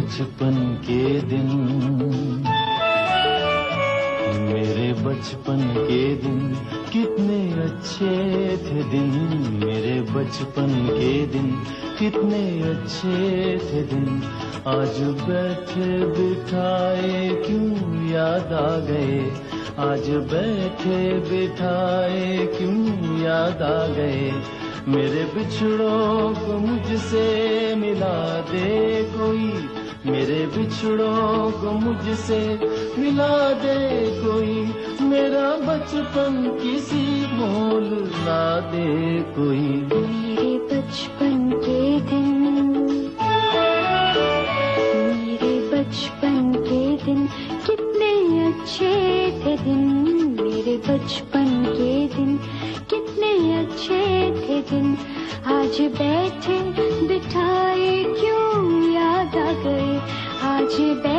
बचपन के दिन, मेरे बचपन के दिन कितने अच्छे थे दिन, मेरे बचपन के दिन कितने अच्छे थे दिन। आज बैठे बिठाए क्यों याद आ गए, आज बैठे बिठाए क्यों याद आ गए। मेरे बिछड़ों को मुझसे मिला दे कोई, मेरे बिछड़ों को मुझसे मिला दे कोई। मेरा बचपन किसी मोल ला दे कोई। मेरे बचपन के दिन, मेरे बचपन के दिन कितने अच्छे थे दिन, मेरे बचपन के दिन कितने अच्छे थे दिन। आज बैठे बिठाए क्यों याद आ गए, आज बैठे